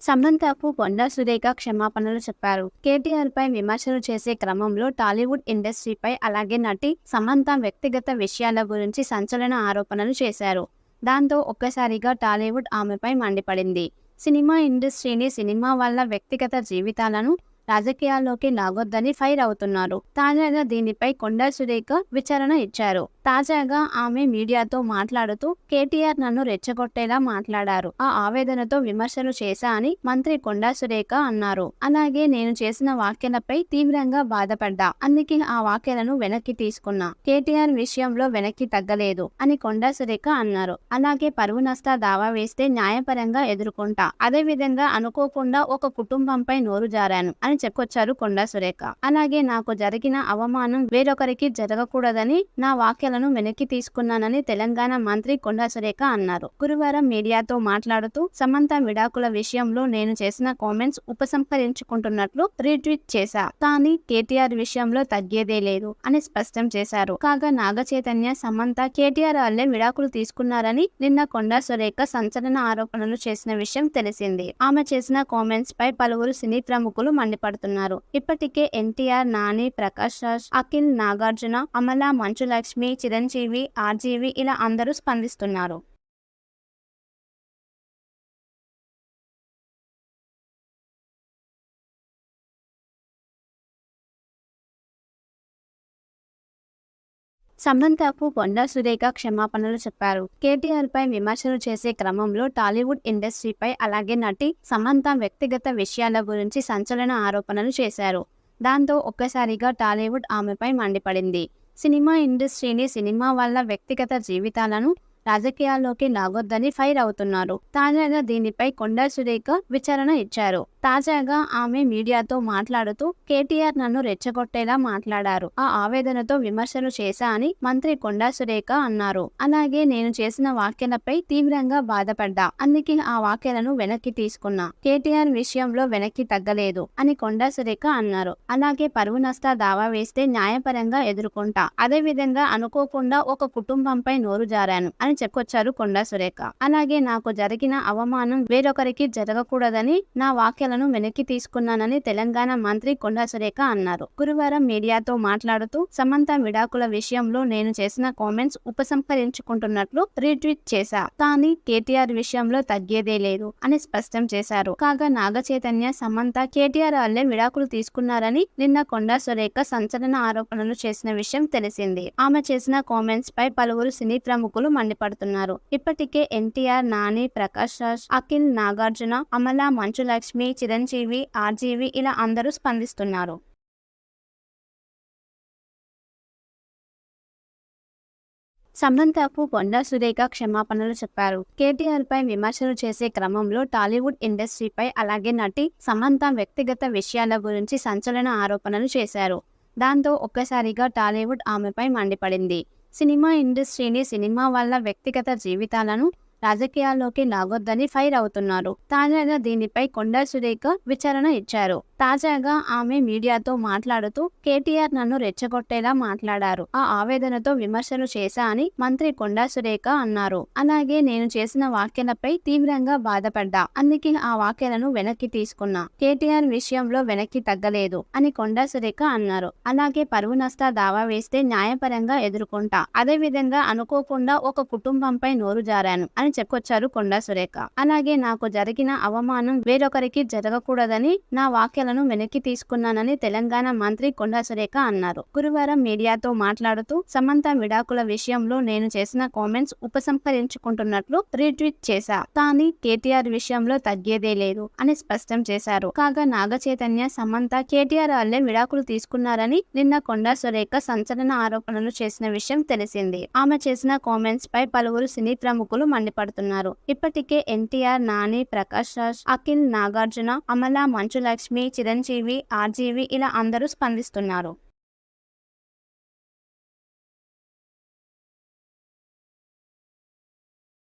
సమంతకు కొండా సురేఖ క్షమాపణలు చెప్పారు. కేటీఆర్పై విమర్శలు చేసే క్రమంలో టాలీవుడ్ ఇండస్ట్రీపై అలాగే నటి సమంత వ్యక్తిగత విషయాల గురించి సంచలన ఆరోపణలు చేశారు. దాంతో ఒక్కసారిగా టాలీవుడ్ ఆమెపై మండిపడింది. సినిమా ఇండస్ట్రీని, సినిమా వాళ్ళ వ్యక్తిగత జీవితాలను రాజకీయాల్లోకి లాగొద్దని ఫైర్ అవుతున్నారు. తాజాగా దీనిపై కొండా సురేఖ విచారణ ఇచ్చారు. తాజాగా ఆమె మీడియాతో మాట్లాడుతూ కేటీఆర్ నన్ను రెచ్చగొట్టేలా మాట్లాడారు. ఆ ఆవేదనతో విమర్శలు చేశా అని మంత్రి కొండా సురేఖ అన్నారు. అలాగే నేను చేసిన వ్యాఖ్యలపై తీవ్రంగా బాధపడ్డా. అందుకే ఆ వ్యాఖ్యలను వెనక్కి తీసుకున్నా. కేటీఆర్ విషయంలో వెనక్కి తగ్గలేదు అని కొండా సురేఖ అన్నారు. అలాగే పరువు నష్ట దావా వేస్తే న్యాయపరంగా ఎదుర్కొంటా. అదే విధంగా అనుకోకుండా ఒక కుటుంబంపై నోరు జారాను అని చెప్పుకొచ్చారు కొండా సురేఖ. అలాగే నాకు జరిగిన అవమానం వేరొకరికి జరగకూడదని నా వ్యాఖ్యలను వెనక్కి తీసుకున్నానని తెలంగాణ మంత్రి కొండా సురేఖ అన్నారు. గురువారం మీడియాతో మాట్లాడుతూ సమంత విడాకుల విషయంలో నేను చేసిన కామెంట్స్ ఉపసంహరించుకుంటున్నట్లు రీట్వీట్ చేశా. కానీ కేటీఆర్ విషయంలో తగ్గేదే లేదు అని స్పష్టం చేశారు. కాగా నాగ చైతన్య, సమంత కేటీఆర్ వల్లే విడాకులు తీసుకున్నారని నిన్న కొండా సురేఖ సంచలన ఆరోపణలు చేసిన విషయం తెలిసింది. ఆమె చేసిన కామెంట్స్ పై పలువురు సినీ ప్రముఖులు మండిపడుతున్నారు. ఇప్పటికే ఎన్టీఆర్, నాని, ప్రకాష్ రాజ్, అఖిల్, నాగార్జున, అమల, మంచు లక్ష్మి, చిరంజీవి, ఆర్జీవి ఇలా అందరూ స్పందిస్తున్నారు. సమంతకు కొండా సురేఖ క్షమాపణలు చెప్పారు. కేటీఆర్పై విమర్శలు చేసే క్రమంలో టాలీవుడ్ ఇండస్ట్రీపై అలాగే నటి సమంత వ్యక్తిగత విషయాల గురించి సంచలన ఆరోపణలు చేశారు. దాంతో ఒక్కసారిగా టాలీవుడ్ ఆమెపై మండిపడింది. సినిమా ఇండస్ట్రీని, సినిమా వాళ్ళ వ్యక్తిగత జీవితాలను రాజకీయాల్లోకి లాగొద్దని ఫైర్ అవుతున్నారు. తాజాగా దీనిపై కొండా సురేఖ విచారణ ఇచ్చారు. తాజాగా ఆమె మీడియాతో మాట్లాడుతూ కేటీఆర్ నన్ను రెచ్చగొట్టేలా మాట్లాడారు. ఆ ఆవేదనతో విమర్శలు చేశా అని మంత్రి కొండా సురేఖ అన్నారు. అలాగే నేను చేసిన వ్యాఖ్యలపై తీవ్రంగా బాధపడ్డా. అందుకే ఆ వ్యాఖ్యలను వెనక్కి తీసుకున్నా. కేటీఆర్ విషయంలో వెనక్కి తగ్గలేదు అని కొండా సురేఖ అన్నారు. అలాగే పరువు నష్ట దావా వేస్తే న్యాయపరంగా ఎదుర్కొంటా. అదే విధంగా అనుకోకుండా ఒక కుటుంబంపై నోరు జారాను అని చెప్పుకొచ్చారు కొండా సురేఖ. అలాగే నాకు జరిగిన అవమానం వేరొకరికి జరగకూడదని నా వ్యాఖ్యలను వెనక్కి తీసుకున్నానని తెలంగాణ మంత్రి కొండా సురేఖ అన్నారు. గురువారం మీడియాతో మాట్లాడుతూ సమంత విడాకుల విషయంలో నేను చేసిన కామెంట్స్ ఉపసంహరించుకుంటున్నట్లు రీట్వీట్ చేశా. కానీ కేటీఆర్ విషయంలో తగ్గేదే లేదు అని స్పష్టం చేశారు. కాగా నాగ చైతన్య, సమంత కేటీఆర్ వల్లే విడాకులు తీసుకున్నారని నిన్న కొండా సురేఖ సంచలన ఆరోపణలు చేసిన విషయం తెలిసింది. ఆమె చేసిన కామెంట్స్ పై పలువురు సినీ ప్రముఖులు మండిపడుతున్నారు. ఇప్పటికే ఎన్టీఆర్, నాని, ప్రకాష్ రాజ్, అఖిల్, నాగార్జున, అమల, మంచు లక్ష్మి, చిరంజీవి, ఆర్జీవి ఇలా అందరూ స్పందిస్తున్నారు. సమంతకు కొండా సురేఖ క్షమాపణలు చెప్పారు. కేటీఆర్పై విమర్శలు చేసే క్రమంలో టాలీవుడ్ ఇండస్ట్రీపై అలాగే నటి సమంత వ్యక్తిగత విషయాల గురించి సంచలన ఆరోపణలు చేశారు. దాంతో ఒక్కసారిగా టాలీవుడ్ ఆమెపై మండిపడింది. సినిమా ఇండస్ట్రీని, సినిమా వాళ్ళ వ్యక్తిగత జీవితాలను రాజకీయాల్లోకి లాగొద్దని ఫైర్ అవుతున్నారు. తాజాగా దీనిపై కొండా సురేఖ విచారణ ఇచ్చారు. తాజాగా ఆమె మీడియాతో మాట్లాడుతూ కేటీఆర్ నన్ను రెచ్చగొట్టేలా మాట్లాడారు. ఆ ఆవేదనతో విమర్శలు చేశా అని మంత్రి కొండా సురేఖ అన్నారు. అలాగే నేను చేసిన వ్యాఖ్యలపై తీవ్రంగా బాధపడ్డా. అందుకే ఆ వ్యాఖ్యలను వెనక్కి తీసుకున్నా. కేటీఆర్ విషయంలో వెనక్కి తగ్గలేదు అని కొండా సురేఖ అన్నారు. అలాగే పరువు నష్ట దావా వేస్తే న్యాయపరంగా ఎదుర్కొంటా. అదే విధంగా అనుకోకుండా ఒక కుటుంబంపై నోరు జారాను అని చెప్పుకొచ్చారు కొండా సురేఖ. అలాగే నాకు జరిగిన అవమానం వేరొకరికి జరగకూడదని నా వ్యాఖ్యలను వెనక్కి తీసుకున్నానని తెలంగాణ మంత్రి కొండా సురేఖ అన్నారు. గురువారం మీడియాతో మాట్లాడుతూ సమంత విడాకుల విషయంలో నేను చేసిన కామెంట్స్ ఉపసంహరించుకుంటున్నట్లు రీట్వీట్ చేశా. కానీ కేటీఆర్ విషయంలో తగ్గేదే లేదు అని స్పష్టం చేశారు. కాగా నాగ చైతన్య, సమంత కేటీఆర్ వల్లే విడాకులు తీసుకున్నారని నిన్న కొండా సురేఖ సంచలన ఆరోపణలు చేసిన విషయం తెలిసింది. ఆమె చేసిన కామెంట్స్ పై పలువురు సినీ ప్రముఖులు మండిపడుతున్నారు. ఇప్పటికే ఎన్టీఆర్, నాని, ప్రకాష్ రాజ్, అఖిల్, నాగార్జున, అమల, మంచు లక్ష్మి, చిరంజీవి, ఆర్జీవి ఇలా అందరూ స్పందిస్తున్నారు.